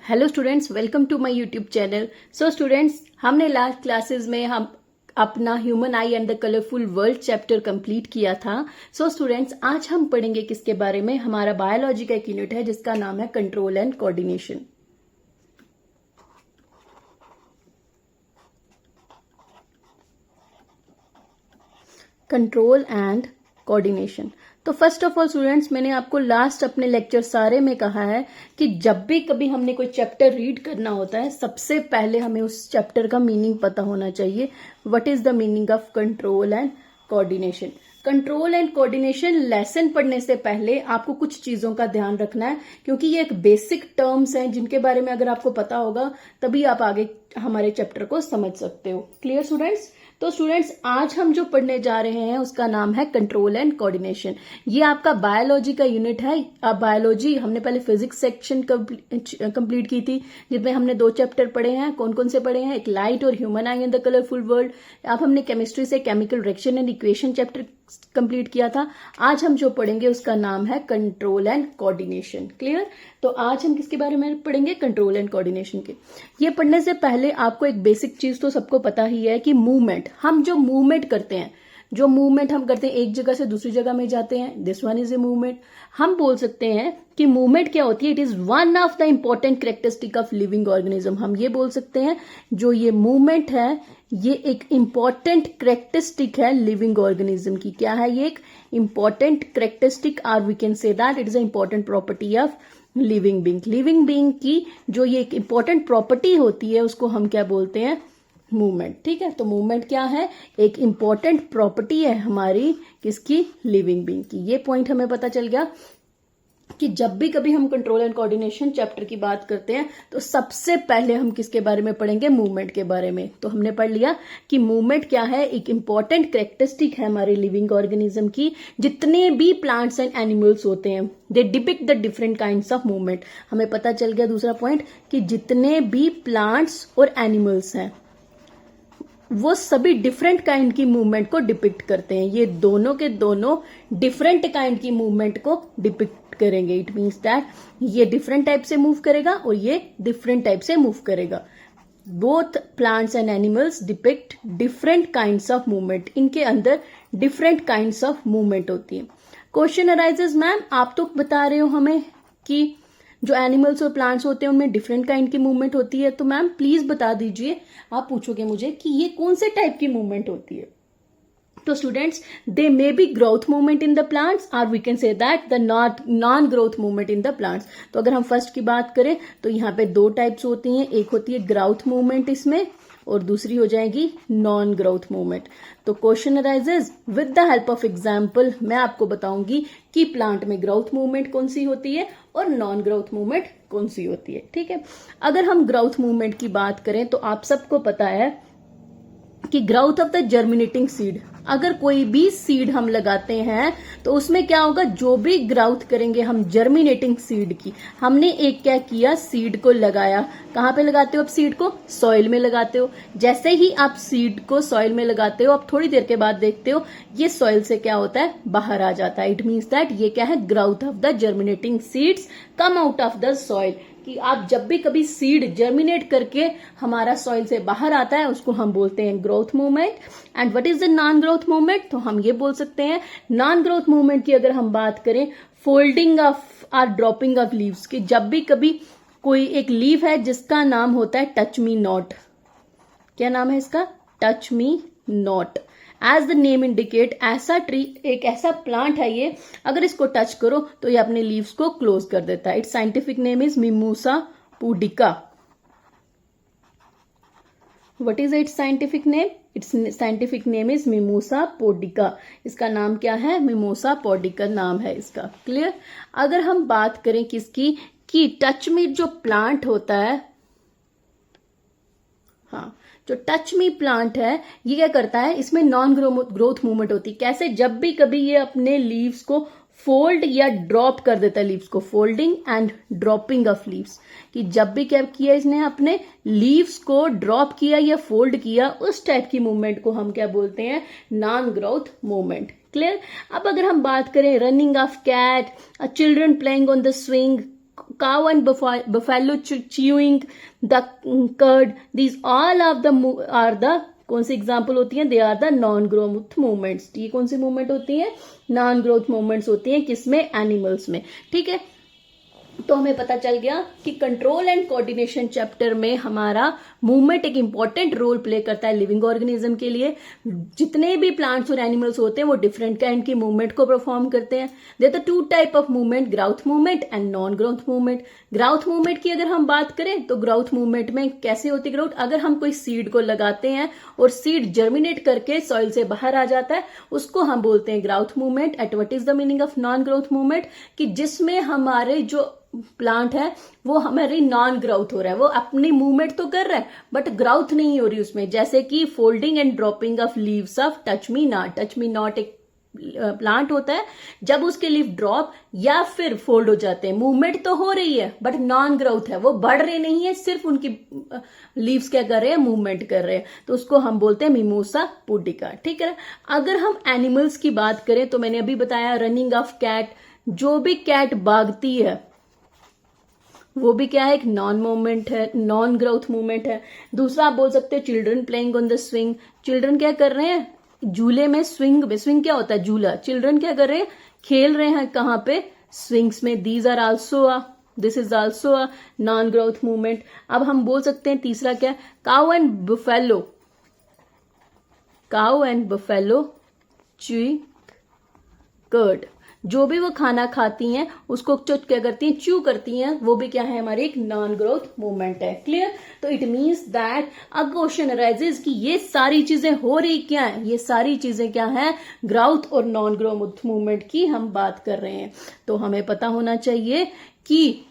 Hello students, welcome to my YouTube channel. So students, हमने last classes में हम अपना human eye and the colourful world chapter complete किया था। So students, आज हम पढ़ेंगे किसके बारे में। हमारा बायोलॉजी का एक यूनिट है जिसका नाम है control and coordination. Control and coordination. तो फर्स्ट ऑफ ऑल स्टूडेंट्स, मैंने आपको लास्ट अपने लेक्चर सारे में कहा है कि जब भी कभी हमने कोई चैप्टर रीड करना होता है, सबसे पहले हमें उस चैप्टर का मीनिंग पता होना चाहिए। What is the meaning of control and coordination. Control and coordination lesson पढ़ने से पहले आपको कुछ चीजों का ध्यान रखना है, क्योंकि ये एक बेसिक टर्म्स हैं जिनके बारे में अगर आपको पता होगा तभी आप आगे हमारे चैप्टर को समझ सकते हो। Clear students? तो स्टूडेंट्स, आज हम जो पढ़ने जा रहे हैं उसका नाम है कंट्रोल एंड कोऑर्डिनेशन। ये आपका बायोलॉजी का यूनिट है। अब बायोलॉजी हमने पहले फिजिक्स सेक्शन कंप्लीट की थी, जिसमें हमने 2 चैप्टर पढ़े हैं। कौन कौन से पढ़े हैं? एक लाइट और human I in the colourful world. अब हमने केमिस्ट्री से chemical reaction and equation chapter complete किया था। आज हम जो पढ़ेंगे उसका नाम है कंट्रोल एंड कोऑर्डिनेशन। क्लियर? तो आज हम किसके बारे में पढ़ेंगे? कंट्रोल एंड कोऑर्डिनेशन के। ये पढ़ने से पहले आपको एक बेसिक चीज तो सबको पता ही है कि मूवमेंट, हम जो मूवमेंट करते हैं, एक जगह से दूसरी जगह में जाते हैं, this one is a movement. हम बोल सकते हैं कि मूवमेंट क्या होती है? It is one of the important characteristic of living organism. हम ये बोल सकते हैं जो ये मूवमेंट है ये एक इंपॉर्टेंट कैरेक्टरिस्टिक है लिविंग ऑर्गेनिज्म की। क्या है ये? एक इंपॉर्टेंट कैरेक्टरिस्टिक, और we can say that it is a important property of living being. Living being की जो ये एक इंपॉर्टेंट प्रॉपर्टी होती है उसको हम क्या बोलते हैं? मूवमेंट। ठीक है, तो मूवमेंट क्या है? एक इंपॉर्टेंट प्रॉपर्टी है हमारी किसकी? लिविंग बीइंग की। ये पॉइंट हमें पता चल गया कि जब भी कभी हम कंट्रोल एंड कोऑर्डिनेशन चैप्टर की बात करते हैं तो सबसे पहले हम किसके बारे में पढ़ेंगे? मूवमेंट के बारे में। तो हमने पढ़ लिया कि मूवमेंट क्या है? एक इंपॉर्टेंट कैरेक्टरिस्टिक है हमारे लिविंग ऑर्गेनिज्म की। जितने भी प्लांट्स एंड एनिमल्स होते हैं they depict the different kinds of movement. हमें पता चल गया दूसरा पॉइंट कि जितने भी प्लांट्स और एनिमल्स हैं वो सभी डिफरेंट काइंड की मूवमेंट को डिपिक्ट करते हैं। ये दोनों के दोनों डिफरेंट काइंड की मूवमेंट को डिपिक्ट करेंगे। इट मीन्स दैट ये डिफरेंट टाइप से मूव करेगा और ये डिफरेंट टाइप से मूव करेगा। Both plants and animals depict different kinds of movement. इनके अंदर डिफरेंट काइंड्स ऑफ मूवमेंट होती है। क्वेश्चन अराइजेस, मैम आप तो बता रहे हो हमें कि जो एनिमल्स और प्लांट्स होते हैं उनमें डिफरेंट काइंड की मूवमेंट होती है, तो मैम प्लीज बता दीजिए, आप पूछोगे मुझे कि ये कौन से टाइप की मूवमेंट होती है। तो students, they may be growth movement in the plants और we can say that the non growth movement in the plants. तो अगर हम फर्स्ट की बात करें तो यहाँ पे 2 टाइप्स होती हैं। एक होती है ग्रोथ मूवमेंट इसमें, और दूसरी हो जाएगी नॉन ग्रोथ मूवमेंट। तो question arises with the help of example मैं आपको बताऊंगी कि प्लांट में ग्रोथ मूवमेंट कौन सी होती है और नॉन ग्रोथ मूवमेंट कौन सी होती है। ठीक है, अगर हम ग्रोथ मूवमेंट की बात करें तो आप सबको पता है कि growth of the germinating seed, अगर कोई भी सीड हम लगाते हैं तो उसमें क्या होगा? जो भी ग्रोथ करेंगे हम जर्मिनेटिंग सीड की, हमने एक क्या किया? सीड को लगाया। कहां पे लगाते हो आप सीड को? सॉइल में लगाते हो। जैसे ही आप सीड को सॉइल में लगाते हो, आप थोड़ी देर के बाद देखते हो ये सॉइल से क्या होता है? बाहर आ जाता है। इट मीन्स दैट ये क्या है? Growth of the germinating seeds come out of the soil. कि आप जब भी कभी सीड जर्मिनेट करके हमारा सॉइल से बाहर आता है उसको हम बोलते हैं growth movement. And what is the non growth movement? तो हम ये बोल सकते हैं नॉन ग्रोथ मूवमेंट की अगर हम बात करें, फोल्डिंग ऑफ और ड्रॉपिंग ऑफ लीव्स की। जब भी कभी कोई एक लीव है जिसका नाम होता है टच मी नॉट। क्या नाम है इसका? Touch me not. As the name indicate, ऐसा ट्री, एक ऐसा प्लांट है ये, अगर इसको टच करो तो ये अपने लीव्स को क्लोज कर देता है। Its scientific name is Mimosa pudica. What is its scientific name? Its scientific name is Mimosa podica. इसका नाम क्या है? मिमोसा पोडिका नाम है इसका। क्लियर? अगर हम बात करें किसकी, कि टच मी जो प्लांट होता है, हाँ, जो टच मी प्लांट है ये क्या करता है? इसमें नॉन ग्रोथ मूवमेंट होती है। कैसे? जब भी कभी ये अपने लीव्स को फोल्ड या ड्रॉप कर देता है, लीव्स को, folding and dropping of leaves, कि जब भी क्या किया इसने? अपने लीव्स को ड्रॉप किया या फोल्ड किया, उस टाइप की मूवमेंट को हम क्या बोलते हैं? Non growth movement. क्लियर? अब अगर हम बात करें running of cat, children playing on the swing, cow and buffalo chewing the curd. These all of the are the कौन सी एग्जाम्पल होती हैं? They are the non growth movements. ये कौन सी मूवमेंट होती है? नॉन ग्रोथ मूवमेंट्स होती हैं. किसमें? एनिमल्स में. ठीक है, तो हमें पता चल गया कि कंट्रोल एंड कोऑर्डिनेशन चैप्टर में हमारा मूवमेंट एक इंपॉर्टेंट रोल प्ले करता है लिविंग ऑर्गेनिज्म के लिए. जितने भी प्लांट्स और एनिमल्स होते हैं वो डिफरेंट काइंड की मूवमेंट को परफॉर्म करते हैं. There are two type of movement, growth movement and non growth movement. Growth movement की अगर हम बात करें तो ग्राउथ मूवमेंट में कैसे होती है ग्रोथ? अगर हम कोई सीड को लगाते हैं और सीड जर्मिनेट करके सॉइल से बाहर आ जाता है, उसको हम बोलते हैं growth movement. At what is the meaning of non growth movement? कि जिसमें हमारे जो प्लांट है वो हमारी नॉन ग्रोथ हो रहा है, वो अपनी मूवमेंट तो कर रहा है बट ग्रोथ नहीं हो रही उसमें. जैसे कि folding and dropping of leaves of touch me not. Touch me not एक प्लांट होता है, जब उसके लीफ ड्रॉप या फिर फोल्ड हो जाते हैं, मूवमेंट तो हो रही है बट नॉन ग्रोथ है, वो बढ़ रहे नहीं है, सिर्फ उनकी लीव्स क्या कर रहे हैं? मूवमेंट कर रहे हैं. तो उसको हम बोलते हैं मिमोसा पुडिका. ठीक है. अगर हम एनिमल्स की बात करें तो मैंने अभी बताया रनिंग ऑफ कैट. जो भी कैट भागती है वो भी क्या है? एक नॉन मूवमेंट है, नॉन ग्रोथ मूवमेंट है. दूसरा आप बोल सकते हो children playing on the swing. Children क्या कर रहे हैं? झूले में, स्विंग में. स्विंग क्या होता है? झूला. चिल्ड्रन क्या कर रहे हैं? खेल रहे हैं. कहां पे? स्विंग्स में. This is also a non growth movement. अब हम बोल सकते हैं तीसरा क्या? Cow and buffalo chewing curd. जो भी वो खाना खाती हैं उसको क्या करती हैं? च्यू करती हैं. वो भी क्या है? हमारी एक नॉन ग्रोथ मूवमेंट है. क्लियर? तो it means that a question arises कि ये सारी चीजें हो रही क्या है? ये सारी चीजें क्या है? ग्रोथ और नॉन ग्रोथ मूवमेंट की हम बात कर रहे हैं. तो हमें पता होना चाहिए कि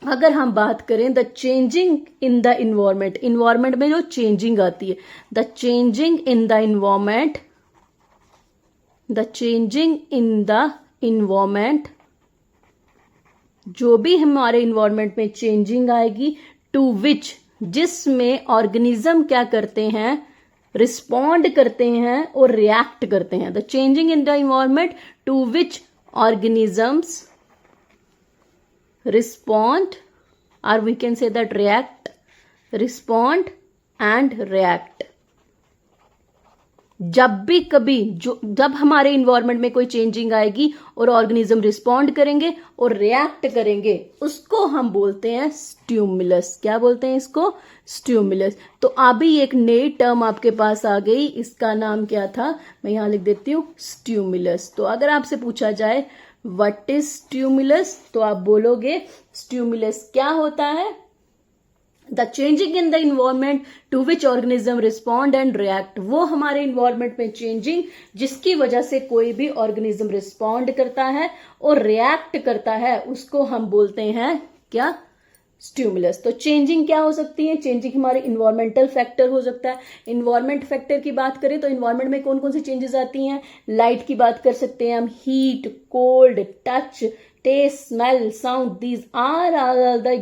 अगर हम बात करें the changing in the environment, environment में जो चेंजिंग आती है, the changing in the environment, जो भी हमारे इन्वायरमेंट में चेंजिंग आएगी, टू विच, जिसमें ऑर्गेनिज्म क्या करते हैं? रिस्पॉन्ड करते हैं और रिएक्ट करते हैं. The changing in the environment to which organisms respond, और we can say that react, respond and react. जब भी कभी जब हमारे इन्वायरमेंट में कोई चेंजिंग आएगी और ऑर्गेनिज्म रिस्पॉन्ड करेंगे और रिएक्ट करेंगे, उसको हम बोलते हैं स्टिमुलस. क्या बोलते हैं इसको? स्टिमुलस. तो अभी एक नई टर्म आपके पास आ गई, इसका नाम क्या था? मैं यहां लिख देती हूं, स्टिमुलस. तो अगर आपसे पूछा जाए व्हाट इज स्टिमुलस, तो आप बोलोगे स्टिमुलस क्या होता है? The changing in the environment to which organism respond and react. वो हमारे इन्वायरमेंट में चेंजिंग जिसकी वजह से कोई भी ऑर्गेनिज्म रिस्पॉन्ड करता है और रिएक्ट करता है, उसको हम बोलते हैं क्या? स्टिमुलस. तो चेंजिंग क्या हो सकती है? चेंजिंग हमारे इन्वायरमेंटल फैक्टर हो सकता है. इन्वायरमेंट फैक्टर की बात करें तो इन्वायरमेंट में कौन कौन सी चेंजेस आती हैं? लाइट की बात कर सकते हैं हम, heat, cold, touch, taste, smell, sound, these are all the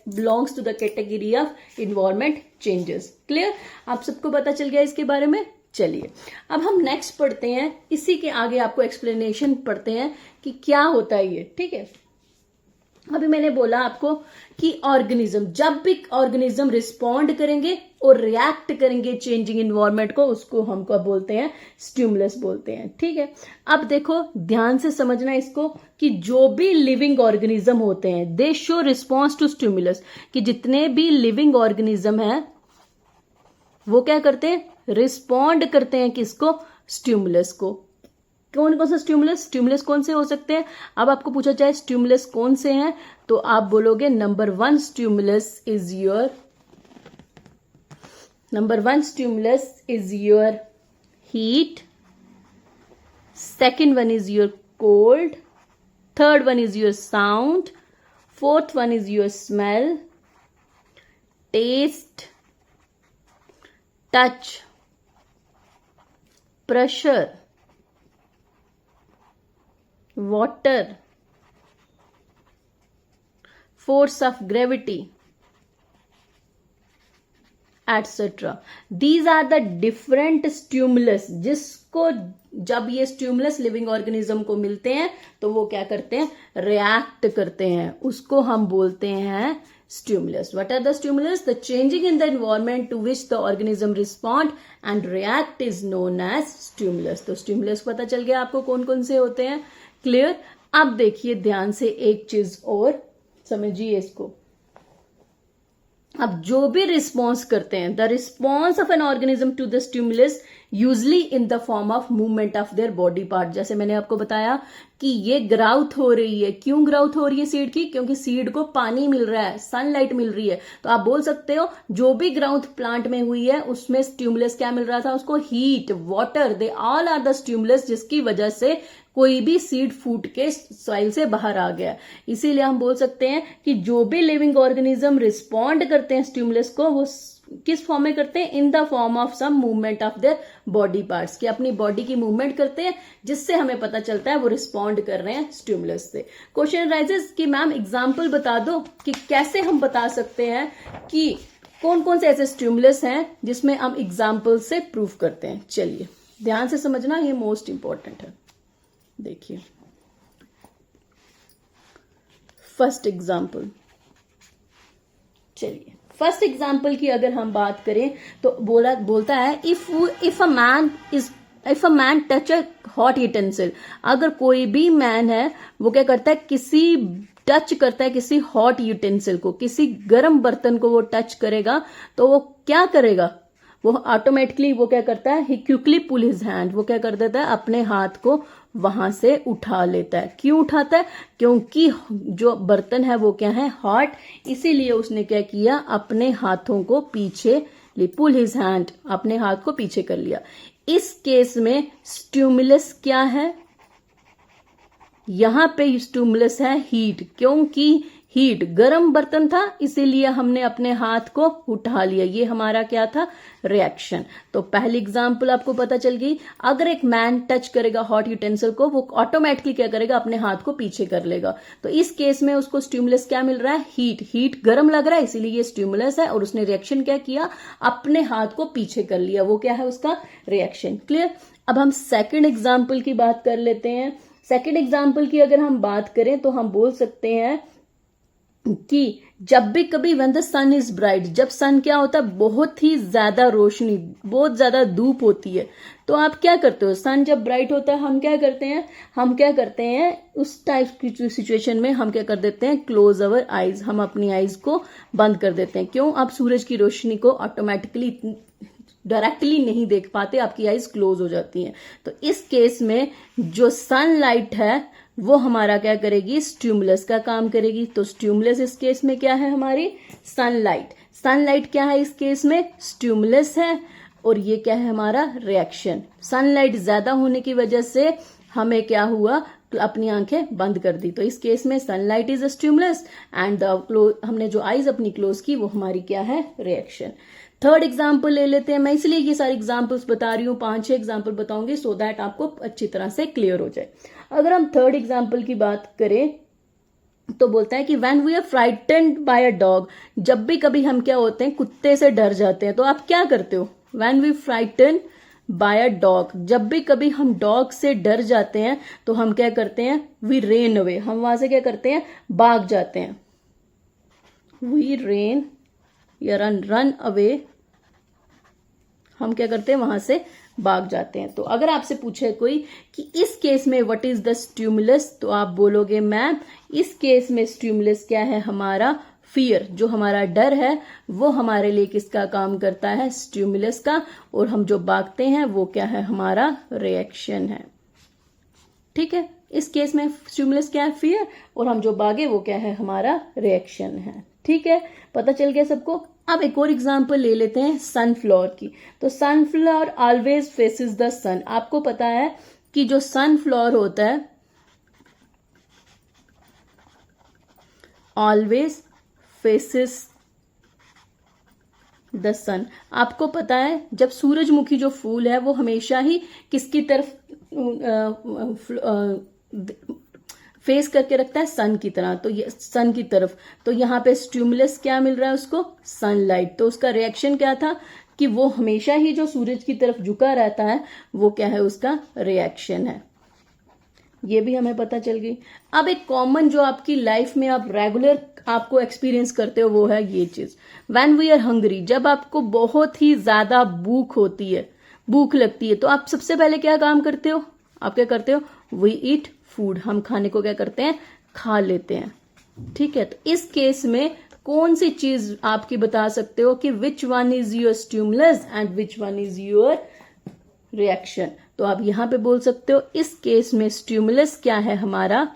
belongs to the category of environment changes. Clear? आप सबको पता चल गया इसके बारे में. चलिए अब हम नेक्स्ट पढ़ते हैं, इसी के आगे आपको एक्सप्लेनेशन पढ़ते हैं कि क्या होता है ये. ठीक है. अभी मैंने बोला आपको कि ऑर्गेनिज्म, जब भी ऑर्गेनिज्म रिस्पॉन्ड करेंगे और रिएक्ट करेंगे चेंजिंग इन्वायरमेंट को, उसको हम क्या बोलते हैं? स्टिमुलस बोलते हैं. ठीक है. अब देखो ध्यान से समझना इसको कि जो भी लिविंग ऑर्गेनिज्म होते हैं they show response to stimulus. कि जितने भी लिविंग ऑर्गेनिज्म है वो क्या करते हैं? रिस्पॉन्ड करते हैं किसको? स्टिमुलस को. कौन कौन सा स्टिमुलस? स्टिमुलस कौन से हो सकते हैं? अब आपको पूछा जाए स्टिमुलस कौन से हैं, तो आप बोलोगे number one stimulus is your heat, second one is your cold, third one is your sound, fourth one is your smell, taste, touch, pressure, water, force of gravity etcetera. These are the different stimulus, जिसको जब ये stimulus living organism को मिलते हैं तो वो क्या करते हैं, रिएक्ट करते हैं, उसको हम बोलते हैं stimulus. What are the stimulus? The changing in the environment to which the organism respond and react is known as stimulus. तो stimulus पता चल गया आपको कौन कौन से होते हैं, क्लियर। अब देखिए ध्यान से एक चीज और समझिए इसको। अब जो भी रिस्पॉन्स करते हैं, the response of an organism to the stimulus usually in the form of movement of their body part. जैसे मैंने आपको बताया कि ये ग्राउथ हो रही है, क्यों ग्राउथ हो रही है सीड की, क्योंकि सीड को पानी मिल रहा है, सनलाइट मिल रही है। तो आप बोल सकते हो जो भी ग्राउथ प्लांट में हुई है उसमें स्टिमुलस क्या मिल रहा था उसको, heat, water, they all are the stimulus, जिसकी वजह से कोई भी सीड फूट के सॉइल से बाहर आ गया। इसीलिए हम बोल सकते हैं कि जो भी लिविंग ऑर्गेनिज्म रिस्पॉन्ड करते हैं स्टिमुलस को, वो किस फॉर्म में करते हैं, in the form of some movement of their body parts, कि अपनी बॉडी की मूवमेंट करते हैं, जिससे हमें पता चलता है वो रिस्पॉन्ड कर रहे हैं स्टिमुलस से। क्वेश्चन राइजेस कि मैम एग्जाम्पल बता दो कि कैसे हम बता सकते हैं कि कौन कौन से ऐसे स्टिमुलस हैं जिसमें हम एग्जाम्पल से प्रूव करते हैं। चलिए ध्यान से समझना, ये मोस्ट इंपॉर्टेंट है। देखिए फर्स्ट एग्जाम्पल, चलिए फर्स्ट एग्जाम्पल की अगर हम बात करें तो बोलता है if a man touch a hot utensil. अगर कोई भी मैन है वो क्या करता है, टच करता है किसी हॉट यूटेंसिल को, किसी गर्म बर्तन को वो टच करेगा, तो वो क्या करेगा, वो ऑटोमेटिकली वो क्या करता है, ही क्विकली पुल हिज हैंड, वो क्या कर देता है, अपने हाथ को वहां से उठा लेता है। क्यों उठाता है, क्योंकि जो बर्तन है वो क्या है, हॉट, इसीलिए उसने क्या किया, अपने हाथों को पीछे, पुल हिज हैंड, अपने हाथ को पीछे कर लिया। इस केस में स्टिमुलस क्या है, यहां पे स्टिमुलस है हीट, क्योंकि हीट, गर्म बर्तन था इसीलिए हमने अपने हाथ को उठा लिया, ये हमारा क्या था, रिएक्शन। तो पहली एग्जांपल आपको पता चल गई। अगर एक मैन टच करेगा हॉट यूटेंसिल को, वो ऑटोमेटिकली क्या करेगा, अपने हाथ को पीछे कर लेगा। तो इस केस में उसको स्टिमुलस क्या मिल रहा है, हीट गर्म लग रहा है इसीलिए ये स्टिमुलस है, और उसने रिएक्शन क्या किया, अपने हाथ को पीछे कर लिया, वो क्या है उसका रिएक्शन। क्लियर। अब हम सेकेंड एग्जाम्पल की बात कर लेते हैं। सेकेंड एग्जाम्पल की अगर हम बात करें तो हम बोल सकते हैं कि जब भी कभी when the sun is bright, जब सन क्या होता है, बहुत ही ज्यादा रोशनी, बहुत ज्यादा धूप होती है, तो आप क्या करते हो, सन जब ब्राइट होता है हम क्या करते हैं उस टाइप की सिचुएशन में हम क्या कर देते हैं, क्लोज अवर आईज, हम अपनी आईज को बंद कर देते हैं। क्यों, आप सूरज की रोशनी को ऑटोमेटिकली डायरेक्टली नहीं देख पाते, आपकी आईज क्लोज हो जाती हैं। तो इस केस में जो सनलाइट है वो हमारा क्या करेगी, स्टिमुलस का काम करेगी। तो स्टिमुलस इस केस में क्या है, हमारी सनलाइट क्या है इस केस में, स्टिमुलस है, और ये क्या है हमारा रिएक्शन। सनलाइट ज्यादा होने की वजह से हमें क्या हुआ, तो अपनी आंखें बंद कर दी। तो इस केस में sunlight is a stimulus and हमने जो आईज अपनी क्लोज की वो हमारी क्या है, रिएक्शन। थर्ड एग्जाम्पल ले लेते हैं। मैं इसलिए ये सारी एग्जाम्पल्स बता रही हूँ, 5-6 एग्जाम्पल बताऊंगी सो दैट आपको अच्छी तरह से क्लियर हो जाए। अगर हम थर्ड एग्जाम्पल की बात करें तो बोलता है कि when we are frightened by a dog, जब भी कभी हम क्या होते हैं, कुत्ते से डर जाते हैं, तो आप क्या करते हो, when we frighten by a dog, जब भी कभी हम डॉग से डर जाते हैं तो हम क्या करते हैं, वी रेन अवे, हम वहां से क्या करते हैं, भाग जाते हैं, वी रेन या रन अवे, हम क्या करते हैं, वहां से भाग जाते हैं। तो अगर आपसे पूछे कोई कि इस केस में व्हाट इज द स्टिमुलस, तो आप बोलोगे मैम इस केस में स्टिमुलस क्या है, हमारा फियर, जो हमारा डर है वो हमारे लिए किसका काम करता है, स्टिमुलस का, और हम जो भागते हैं वो क्या है, हमारा रिएक्शन है। ठीक है, इस केस में स्टिमुलस क्या है, फियर, और हम जो भागे वो क्या है, हमारा रिएक्शन है। ठीक है, पता चल गया सबको। अब एक और एग्जांपल ले लेते हैं सनफ्लावर की। तो सनफ्लावर ऑलवेज फेसेस द सन। आपको पता है कि जो सनफ्लावर होता है ऑलवेज फेसेस द सन। आपको पता है जब सूरजमुखी जो फूल है वो हमेशा ही किसकी तरफ फेस करके रखता है सन की तरह, तो ये सन की तरफ, तो यहाँ पे स्टिमुलस क्या मिल रहा है उसको, सनलाइट। तो उसका रिएक्शन क्या था कि वो हमेशा ही जो सूरज की तरफ झुका रहता है वो क्या है, उसका रिएक्शन है। ये भी हमें पता चल गई। अब एक कॉमन जो आपकी लाइफ में आप रेगुलर आपको एक्सपीरियंस करते हो वो है ये चीज, व्हेन वी आर हंग्री, जब आपको बहुत ही ज्यादा भूख होती है, भूख लगती है, तो आप सबसे पहले क्या काम करते हो, आप क्या करते हो, वी ईट फूड, हम खाने को क्या करते हैं, खा लेते हैं। ठीक है, तो इस केस में कौन सी चीज आपकी बता सकते हो कि which one is your stimulus and which one is your reaction. तो आप यहां पे बोल सकते हो इस केस में स्टिमुलस क्या है, हमारा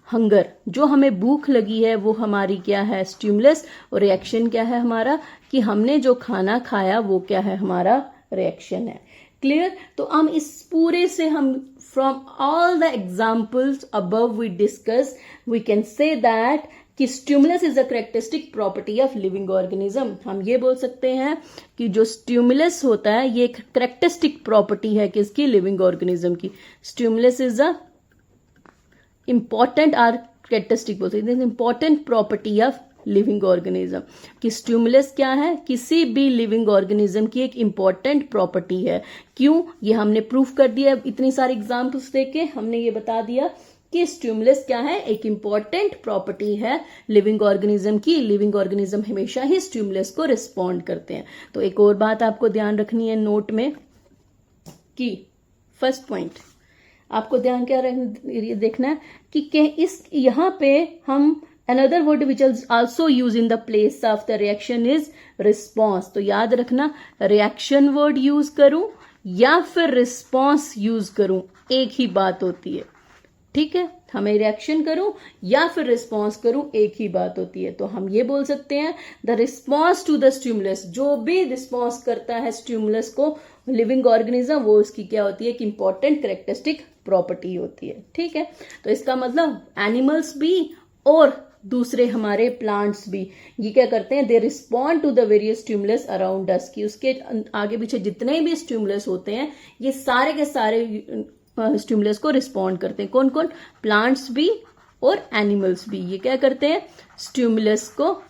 हंगर, जो हमें भूख लगी है वो हमारी क्या है, स्टिमुलस, और रिएक्शन क्या है हमारा, कि हमने जो खाना खाया वो क्या है, हमारा रिएक्शन है। क्लियर। तो हम इस पूरे से हम from all the examples above we discuss we can say that कि stimulus is a characteristic property of living organism. हम ये बोल सकते हैं कि जो स्टिमुलस होता है ये एक करेक्टरिस्टिक प्रॉपर्टी है किसकी, लिविंग ऑर्गेनिज्म की। Stimulus is a important or characteristic बोल सकते हैं, important property of living organism. कि स्टिमुलस क्या है, किसी भी लिविंग ऑर्गेनिज्म की एक इंपॉर्टेंट प्रॉपर्टी है। क्यों, ये हमने प्रूफ कर दिया, इतनी सारी एग्जाम्पल्स देके हमने ये बता दिया कि स्टिमुलस क्या है, एक इंपॉर्टेंट प्रॉपर्टी है लिविंग ऑर्गेनिज्म की। लिविंग ऑर्गेनिज्म हमेशा ही स्टिमुलस को रिस्पॉन्ड करते हैं। तो एक और बात आपको ध्यान रखनी है नोट में कि फर्स्ट पॉइंट आपको ध्यान क्या देखना है कि इस यहां पे हम another word which is also used in the place of the reaction is response। तो याद रखना, reaction word यूज करूं या फिर response यूज करूं, एक ही बात होती है। ठीक है, हमें रिएक्शन करूं या फिर रिस्पॉन्स करूं, एक ही बात होती है। तो हम ये बोल सकते हैं the response to the stimulus, जो भी रिस्पॉन्स करता है स्टिमुलस को लिविंग ऑर्गेनिज्म, वो उसकी क्या होती है, एक इंपॉर्टेंट करेक्टरिस्टिक प्रॉपर्टी होती है। ठीक है, तो इसका मतलब एनिमल्स भी और दूसरे हमारे प्लांट्स भी ये क्या करते हैं, they respond to the various stimulus around us, की उसके आगे पीछे जितने भी स्टिमुलस होते हैं ये सारे के सारे स्टिमुलस को रिस्पॉन्ड करते हैं। कौन कौन, प्लांट्स भी और एनिमल्स भी, ये क्या करते हैं, स्टिमुलस को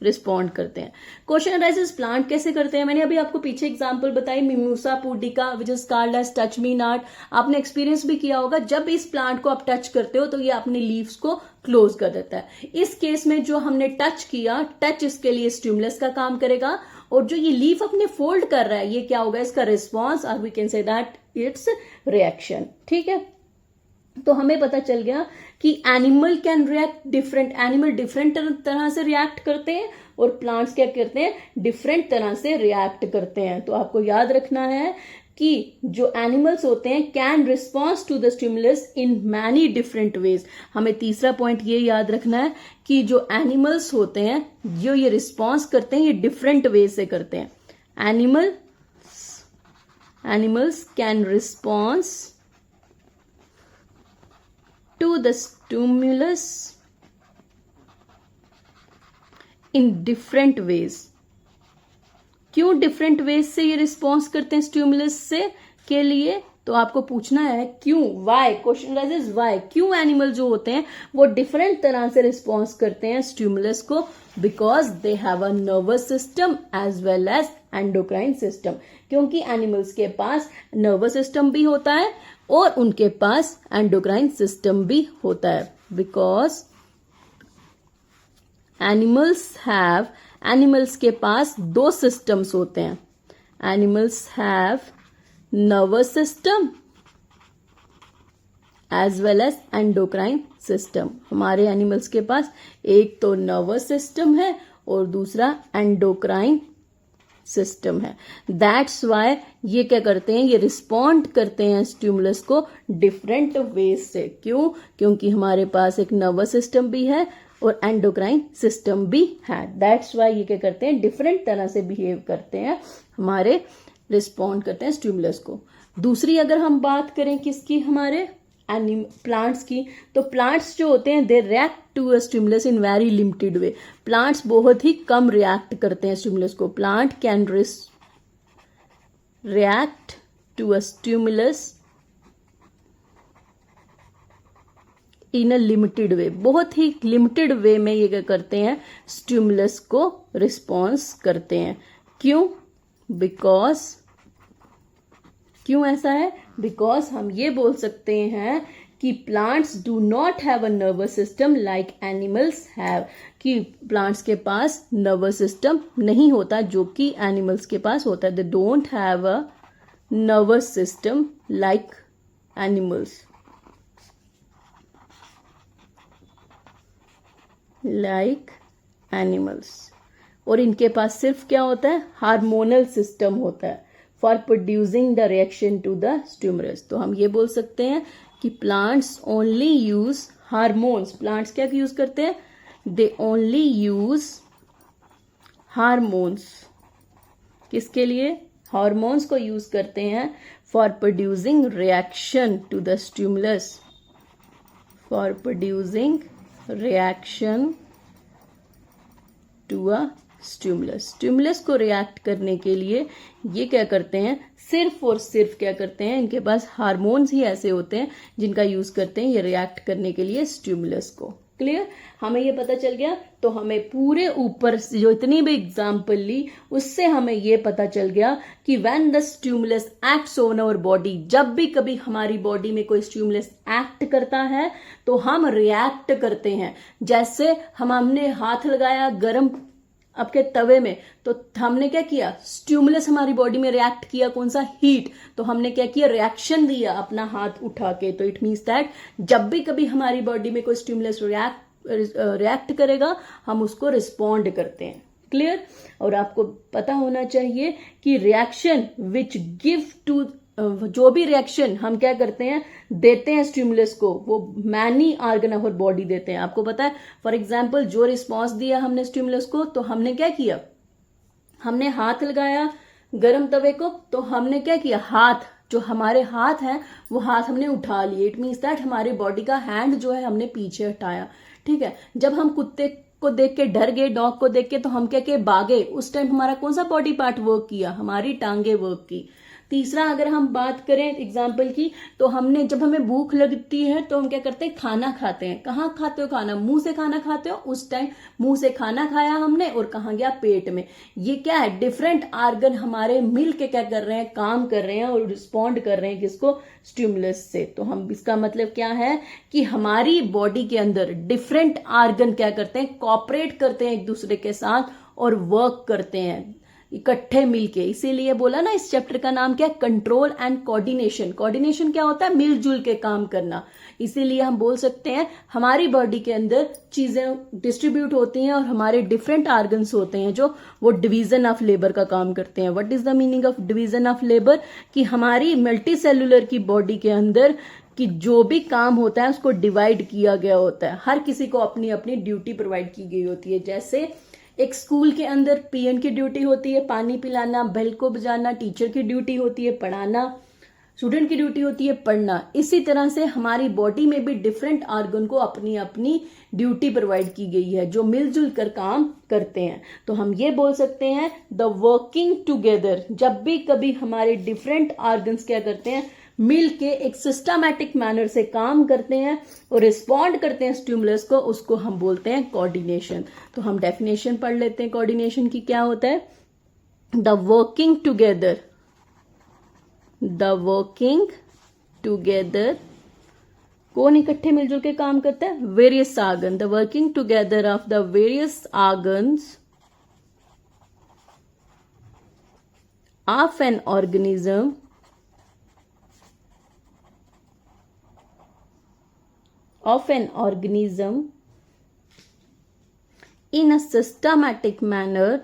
रिस्पॉन्ड करते हैं। क्वेश्चन अराइजेस, प्लांट कैसे करते हैं, मैंने अभी आपको पीछे एग्जांपल बताई, Mimosa pudica which is called as touch me not. आपने एक्सपीरियंस भी किया होगा, जब इस प्लांट को आप टच करते हो तो ये अपने लीव्स को क्लोज कर देता है। इस केस में जो हमने टच किया, टच इसके लिए स्टिमुलस का काम करेगा, और जो ये लीफ अपने फोल्ड कर रहा है ये क्या होगा, इसका रिस्पॉन्स, और we can say that its reaction. ठीक है, तो हमें पता चल गया कि animal can react different, animal different तरह से रिएक्ट करते हैं और प्लांट्स क्या करते हैं, डिफरेंट तरह से रिएक्ट करते हैं। तो आपको याद रखना है कि जो एनिमल्स होते हैं can response to the stimulus in many different ways. हमें तीसरा पॉइंट ये याद रखना है कि जो एनिमल्स होते हैं जो ये रिस्पॉन्स करते हैं ये डिफरेंट वे से करते हैं। Animals can response to the stimulus in different ways। क्यों डिफरेंट वेज से ये रिस्पॉन्स करते हैं स्टिमुलस से के लिए, तो आपको पूछना है क्यों, वाई, क्वेश्चन राइजेस वाई, क्यों एनिमल जो होते हैं वो डिफरेंट तरह से रिस्पॉन्स करते हैं स्टिमुलस को, because they have a nervous system as well as endocrine system. क्योंकि एनिमल्स के पास नर्वस सिस्टम भी होता है और उनके पास एंडोक्राइन सिस्टम भी होता है, बिकॉज एनिमल्स के पास दो सिस्टम्स होते हैं। Animals have nervous system as well as endocrine system. हमारे एनिमल्स के पास एक तो नर्वस सिस्टम है और दूसरा एंडोक्राइन सिस्टम है। दैट्स वाई ये क्या करते हैं, ये रिस्पॉन्ड करते हैं स्टिमुलस को डिफरेंट वेज से। क्यों, क्योंकि हमारे पास एक नर्वस सिस्टम भी है और एंडोक्राइन सिस्टम भी है। दैट्स वाई ये क्या करते हैं, डिफरेंट तरह से बिहेव करते हैं, हमारे रिस्पॉन्ड करते हैं स्टिमुलस को। दूसरी अगर हम बात करें किसकी, हमारे प्लांट्स की, तो प्लांट्स जो होते हैं they react to a stimulus in very limited way. Plants बहुत ही कम रिएक्ट करते हैं स्टिमुलस को। Plant can react to a stimulus in a limited way, बहुत ही लिमिटेड वे में ये क्या करते हैं, स्टिमुलस को रिस्पॉन्स करते हैं। क्यों? बिकॉज, क्यों ऐसा है? बिकॉज हम ये बोल सकते हैं कि plants do not have a nervous system like animals have, कि प्लांट्स के पास नर्वस सिस्टम नहीं होता जो कि एनिमल्स के पास होता है। They don't have a nervous system like animals, like animals. और इनके पास सिर्फ क्या होता है, हार्मोनल सिस्टम होता है for producing the reaction to the stimulus. तो हम ये बोल सकते हैं कि plants only use hormones. Plants क्या यूज करते हैं? They only use hormones. किसके लिए? हार्मोन्स को यूज करते हैं for producing reaction to the stimulus, for producing reaction to a stimulus. Stimulus को रिएक्ट करने के लिए ये क्या करते हैं, सिर्फ और सिर्फ क्या करते हैं, इनके पास हार्मोन्स ही ऐसे होते हैं जिनका यूज करते हैं ये रिएक्ट करने के लिए स्टिमुलस को। क्लियर? हमें ये पता चल गया। तो हमें पूरे ऊपर जो इतनी भी एग्जाम्पल ली उससे हमें ये पता चल गया कि when the stimulus acts on our body, जब भी कभी हमारी बॉडी में कोई स्टिमुलस एक्ट करता है तो हम रिएक्ट करते हैं। जैसे हमने हाथ लगाया गरम आपके तवे में, तो हमने क्या किया, स्टिमुलस हमारी बॉडी में रिएक्ट किया, कौन सा, हीट। तो हमने क्या किया, रिएक्शन दिया अपना हाथ उठा के। तो इट मीन्स दैट जब भी कभी हमारी बॉडी में कोई स्टिमुलस रिएक्ट करेगा हम उसको रिस्पॉन्ड करते हैं। क्लियर? और आपको पता होना चाहिए कि रिएक्शन विच गिव टू, जो भी रिएक्शन हम क्या करते हैं, देते हैं स्टिमुलस को, वो मैनी ऑर्गन ऑफ बॉडी देते हैं। आपको पता है, फॉर एग्जांपल जो रिस्पॉन्स दिया हमने स्टिमुलस को, तो हमने क्या किया, हमने हाथ लगाया गरम तवे को, तो हमने क्या किया, हाथ, जो हमारे हाथ हैं वो हाथ हमने उठा लिए। इट मीन्स दैट हमारी बॉडी का हैंड जो है हमने पीछे हटाया। ठीक है? जब हम कुत्ते को देख के डर गए, डॉग को देख के, तो हम क्या किए, भागे। उस टाइम हमारा कौन सा बॉडी पार्ट वर्क किया, हमारी टांगे वर्क की। तीसरा अगर हम बात करें एग्जाम्पल की, तो हमने, जब हमें भूख लगती है तो हम क्या करते हैं, खाना खाते हैं। कहाँ खाते हो खाना, मुंह से खाना खाते हो। उस टाइम मुंह से खाना खाया हमने और कहाँ गया, पेट में। ये क्या है, डिफरेंट ऑर्गन हमारे मिल के क्या कर रहे हैं, काम कर रहे हैं और रिस्पॉन्ड कर रहे हैं किसको, स्टिमुलस से। तो हम, इसका मतलब क्या है कि हमारी बॉडी के अंदर डिफरेंट ऑर्गन क्या करते हैं, कॉपरेट करते हैं एक दूसरे के साथ और वर्क करते हैं इकट्ठे मिलके। इसीलिए बोला ना, इस चैप्टर का नाम क्या है, कंट्रोल एंड कोऑर्डिनेशन। कोऑर्डिनेशन क्या होता है, मिलजुल के काम करना। इसीलिए हम बोल सकते हैं हमारी बॉडी के अंदर चीजें डिस्ट्रीब्यूट होती हैं और हमारे डिफरेंट ऑर्गन्स होते हैं जो वो डिवीजन ऑफ लेबर का काम करते हैं। What is the meaning of division of labour? कि हमारी मल्टी सेलुलर की बॉडी के अंदर कि जो भी काम होता है उसको डिवाइड किया गया होता है। हर किसी को अपनी अपनी ड्यूटी प्रोवाइड की गई होती है। जैसे एक स्कूल के अंदर पीएन की ड्यूटी होती है पानी पिलाना, बेल को बजाना, टीचर की ड्यूटी होती है पढ़ाना, स्टूडेंट की ड्यूटी होती है पढ़ना। इसी तरह से हमारी बॉडी में भी डिफरेंट ऑर्गन को अपनी अपनी ड्यूटी प्रोवाइड की गई है जो मिलजुल कर काम करते हैं। तो हम ये बोल सकते हैं द वर्किंग टुगेदर, जब भी कभी हमारे डिफरेंट ऑर्गन्स क्या करते हैं, मिल के एक सिस्टमैटिक मैनर से काम करते हैं और रिस्पॉन्ड करते हैं स्टिमुलस को, उसको हम बोलते हैं कोऑर्डिनेशन। तो हम डेफिनेशन पढ़ लेते हैं कोऑर्डिनेशन की। क्या होता है, the working together, the working together, कौन इकट्ठे मिलजुल के काम करता है, various organ, the working together of the various organs of an organism of an organism in a systematic manner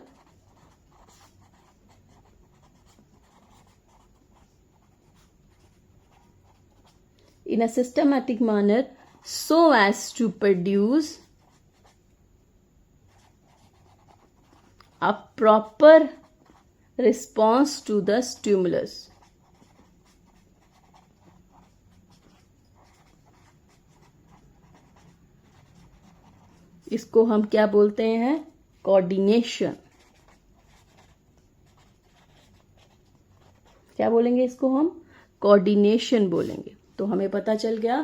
so as to produce a proper response to the stimulus. इसको हम क्या बोलते हैं, कोऑर्डिनेशन। क्या बोलेंगे इसको हम, कोऑर्डिनेशन बोलेंगे। तो हमें पता चल गया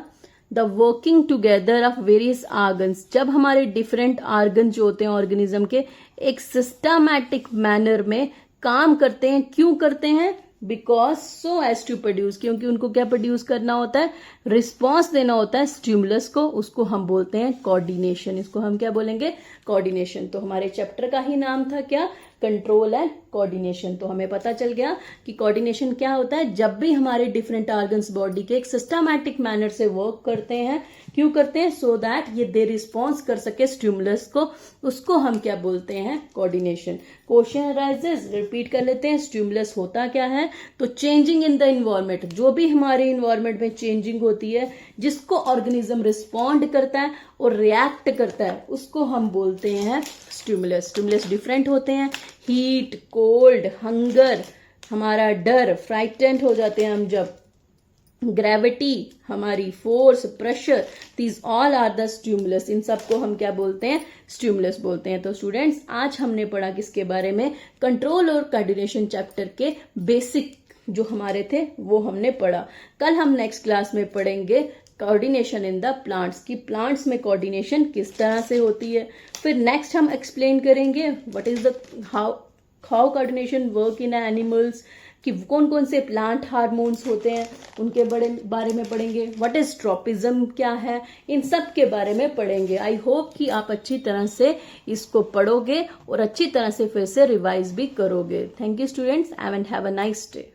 the working together of various organs, जब हमारे डिफरेंट आर्गन जो होते हैं ऑर्गेनिज्म के एक सिस्टमैटिक मैनर में काम करते हैं। क्यों करते हैं? Because so as to produce, क्योंकि उनको क्या प्रोड्यूस करना होता है, रिस्पॉन्स देना होता है स्टिमुलस को, उसको हम बोलते हैं कोऑर्डिनेशन। इसको हम क्या बोलेंगे? कोऑर्डिनेशन। तो हमारे चैप्टर का ही नाम था क्या? Control and coordination. तो हमें पता चल गया कि कोऑर्डिनेशन क्या होता है, जब भी हमारे डिफरेंट ऑर्गन्स बॉडी के एक सिस्टमैटिक मैनर से वर्क करते हैं। क्यों करते हैं? सो दैट ये दे रिस्पॉन्स कर सके स्टिमुलस को, उसको हम क्या बोलते हैं? कोऑर्डिनेशन। क्वेश्चन अराइजेस, रिपीट कर लेते हैं, स्टिमुलस होता क्या है? तो चेंजिंग इन द इन्वायरमेंट, जो भी हमारे इन्वायरमेंट में चेंजिंग होती है जिसको ऑर्गेनिज्म रिस्पॉन्ड करता है और रिएक्ट करता है, उसको हम बोलते हैं स्टिमुलस। स्टिमुलस डिफरेंट होते हैं, हीट, कोल्ड, हंगर, हमारा डर, फ्राइटेंड हो जाते हैं हम जब, ग्रेविटी, हमारी force, pressure, these all are the stimulus. इन सबको हम क्या बोलते हैं? स्टिमुलस बोलते हैं। तो स्टूडेंट्स, आज हमने पढ़ा किसके बारे में? कंट्रोल और कोऑर्डिनेशन चैप्टर के बेसिक जो हमारे थे वो हमने पढ़ा। कल हम नेक्स्ट क्लास में पढ़ेंगे कोऑर्डिनेशन इन द प्लांट्स, की प्लांट्स में कोऑर्डिनेशन किस तरह से होती है। फिर नेक्स्ट हम एक्सप्लेन करेंगे what is the how coordination work in animals, कि कौन कौन से प्लांट हार्मोन्स होते हैं उनके बारे में पढ़ेंगे। व्हाट इज ट्रॉपिज्म क्या है, इन सब के बारे में पढ़ेंगे। आई होप कि आप अच्छी तरह से इसको पढ़ोगे और अच्छी तरह से फिर से रिवाइज भी करोगे। Thank you students and have a nice day.